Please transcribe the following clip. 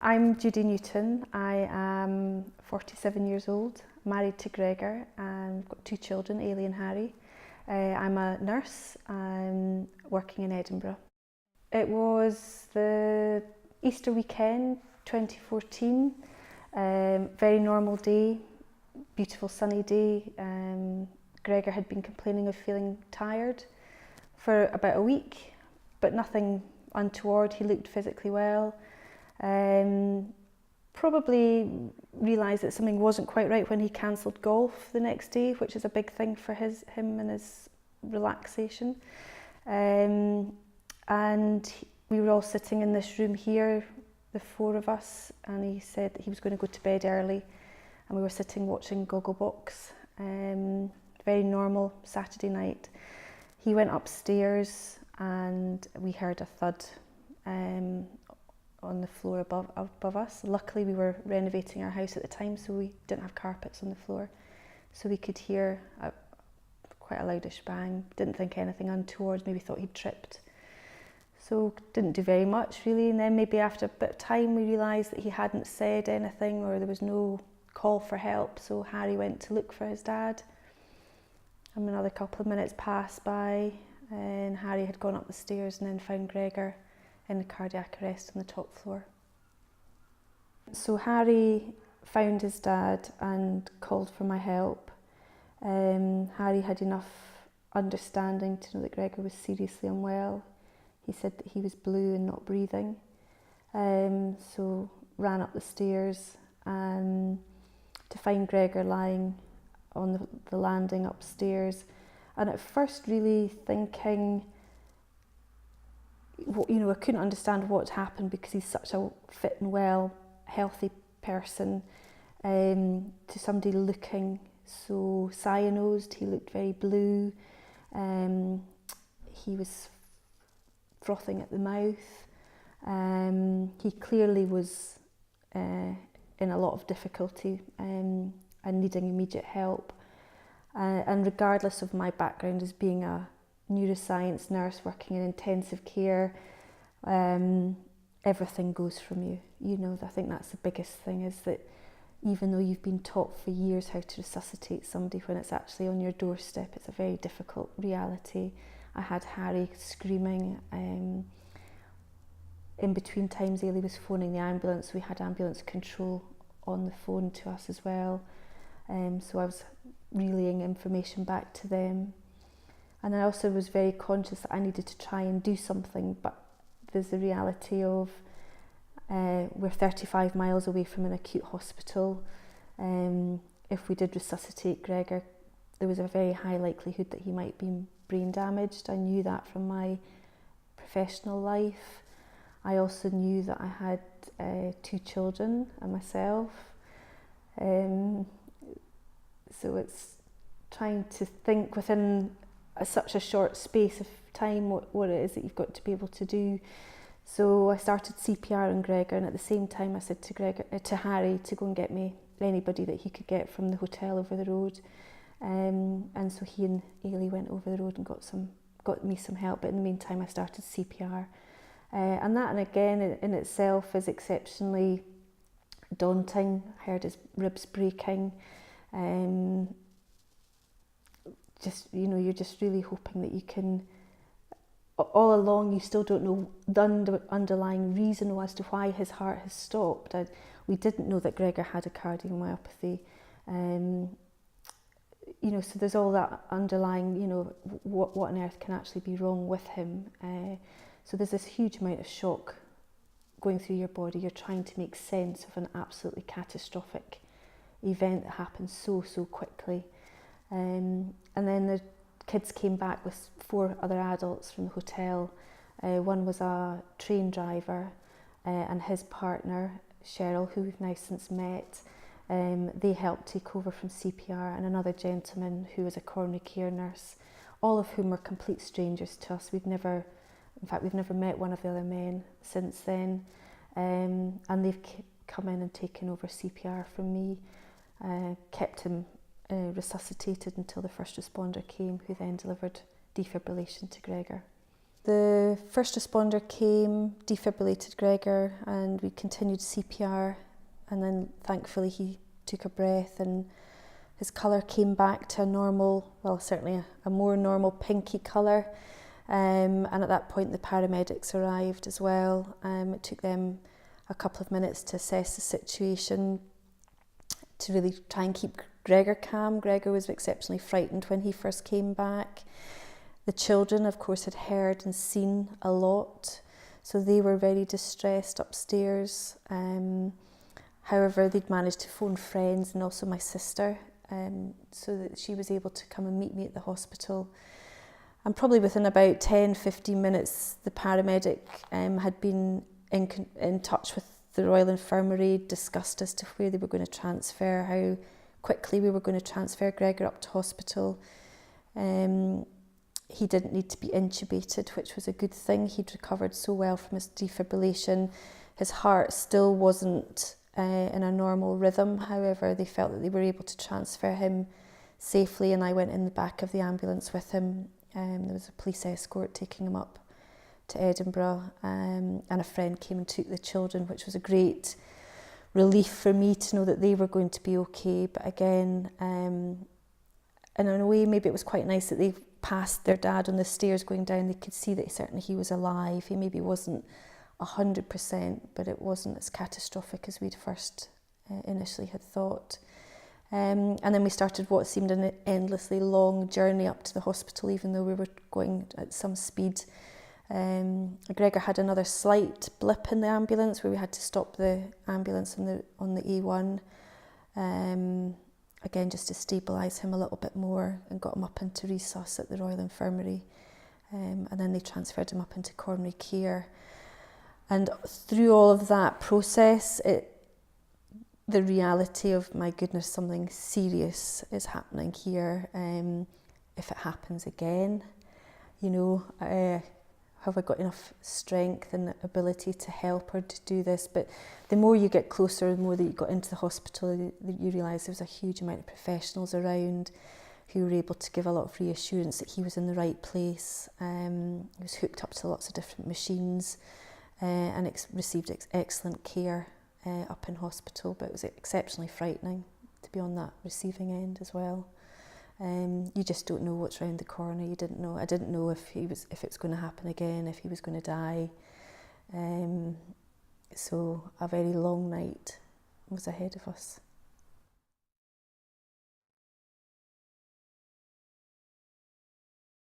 I'm Judy Newton. I am 47 years old, married to Gregor, and got 2 children, Ailey and Harry. I'm a nurse, working in Edinburgh. It was the Easter weekend 2014, very normal day, beautiful sunny day. Gregor had been complaining of feeling tired for about a week, but nothing untoward. He looked physically well. Probably realised that something wasn't quite right when he cancelled golf the next day, which is a big thing for him and his relaxation. And we were all sitting in this room here, the 4 of us, and he said that he was going to go to bed early, and we were sitting watching Gogglebox. Very normal Saturday night. He went upstairs and we heard a thud on the floor above us. Luckily we were renovating our house at the time, so we didn't have carpets on the floor, so we could hear quite a loudish bang. Didn't think anything untoward, maybe thought he'd tripped, so didn't do very much really. And then maybe after a bit of time we realised that he hadn't said anything, or there was no call for help, so Harry went to look for his dad. And another couple of minutes passed by and Harry had gone up the stairs and then found Gregor in the cardiac arrest on the top floor. So Harry found his dad and called for my help. Harry had enough understanding to know that Gregor was seriously unwell. He said that he was blue and not breathing. So ran up the stairs and to find Gregor lying on the landing upstairs, and at first really thinking, I couldn't understand what happened because he's such a fit and well, healthy person, to somebody looking so cyanosed. He looked very blue, he was frothing at the mouth, he clearly was in a lot of difficulty and needing immediate help. And regardless of my background as being a neuroscience nurse working in intensive care, everything goes from you. I think that's the biggest thing, is that even though you've been taught for years how to resuscitate somebody, when it's actually on your doorstep, it's a very difficult reality. I had Harry screaming. In between times, Ailey was phoning the ambulance. We had ambulance control on the phone to us as well. So I was relaying information back to them. And I also was very conscious that I needed to try and do something, but there's the reality of we're 35 miles away from an acute hospital. If we did resuscitate Gregor, there was a very high likelihood that he might be brain damaged. I knew that from my professional life. I also knew that I had 2 children and myself. So it's trying to think within such a short space of time what it is that you've got to be able to do. So I started CPR on Gregor, and at the same time I said to Harry to go and get me anybody that he could get from the hotel over the road. And so he and Ailey went over the road and got me some help. But in the meantime I started CPR. And that, and again, in itself is exceptionally daunting. I heard his ribs breaking. You're just really hoping that you can, all along you still don't know the underlying reason as to why his heart has stopped. We didn't know that Gregor had a cardiomyopathy. So there's all that underlying, what on earth can actually be wrong with him. So there's this huge amount of shock going through your body. You're trying to make sense of an absolutely catastrophic event that happened so quickly. And then the kids came back with 4 other adults from the hotel. One was a train driver and his partner, Cheryl, who we've now since met. They helped take over from CPR, and another gentleman who was a coronary care nurse, all of whom were complete strangers to us. We've never met one of the other men since then. And they've come in and taken over CPR from me, kept him resuscitated until the first responder came, who then delivered defibrillation to Gregor. The first responder came, defibrillated Gregor, and we continued CPR, and then thankfully he took a breath and his colour came back to a normal, well, certainly a more normal pinky colour. And at that point the paramedics arrived as well. It took them a couple of minutes to assess the situation, to really try and keep Gregor calm. Gregor was exceptionally frightened when he first came back. The children, of course, had heard and seen a lot, so they were very distressed upstairs. However, they'd managed to phone friends and also my sister, so that she was able to come and meet me at the hospital. And probably within about 10-15 minutes, the paramedic had been in touch with the Royal Infirmary, discussed as to where they were going to transfer, how quickly we were going to transfer Gregor up to hospital. He didn't need to be intubated, which was a good thing. He'd recovered so well from his defibrillation. His heart still wasn't in a normal rhythm. However, they felt that they were able to transfer him safely, and I went in the back of the ambulance with him. There was a police escort taking him up to Edinburgh, and a friend came and took the children, which was a great relief for me to know that they were going to be okay. But again, and in a way, maybe it was quite nice that they passed their dad on the stairs going down. They could see that certainly he was alive. He maybe wasn't 100%, but it wasn't as catastrophic as we'd first initially had thought. And then we started what seemed an endlessly long journey up to the hospital, even though we were going at some speed. Gregor had another slight blip in the ambulance where we had to stop the ambulance on the A1, again just to stabilise him a little bit more, and got him up into resus at the Royal Infirmary, and then they transferred him up into coronary care. And through all of that process, the reality of, my goodness, something serious is happening here. If it happens again, have I got enough strength and ability to help her to do this? But the more you get closer, the more that you got into the hospital, you realise there was a huge amount of professionals around who were able to give a lot of reassurance that he was in the right place. He was hooked up to lots of different machines, and received excellent care up in hospital, but it was exceptionally frightening to be on that receiving end as well. You just don't know what's around the corner. I didn't know if it was going to happen again, if he was going to die. So a very long night was ahead of us.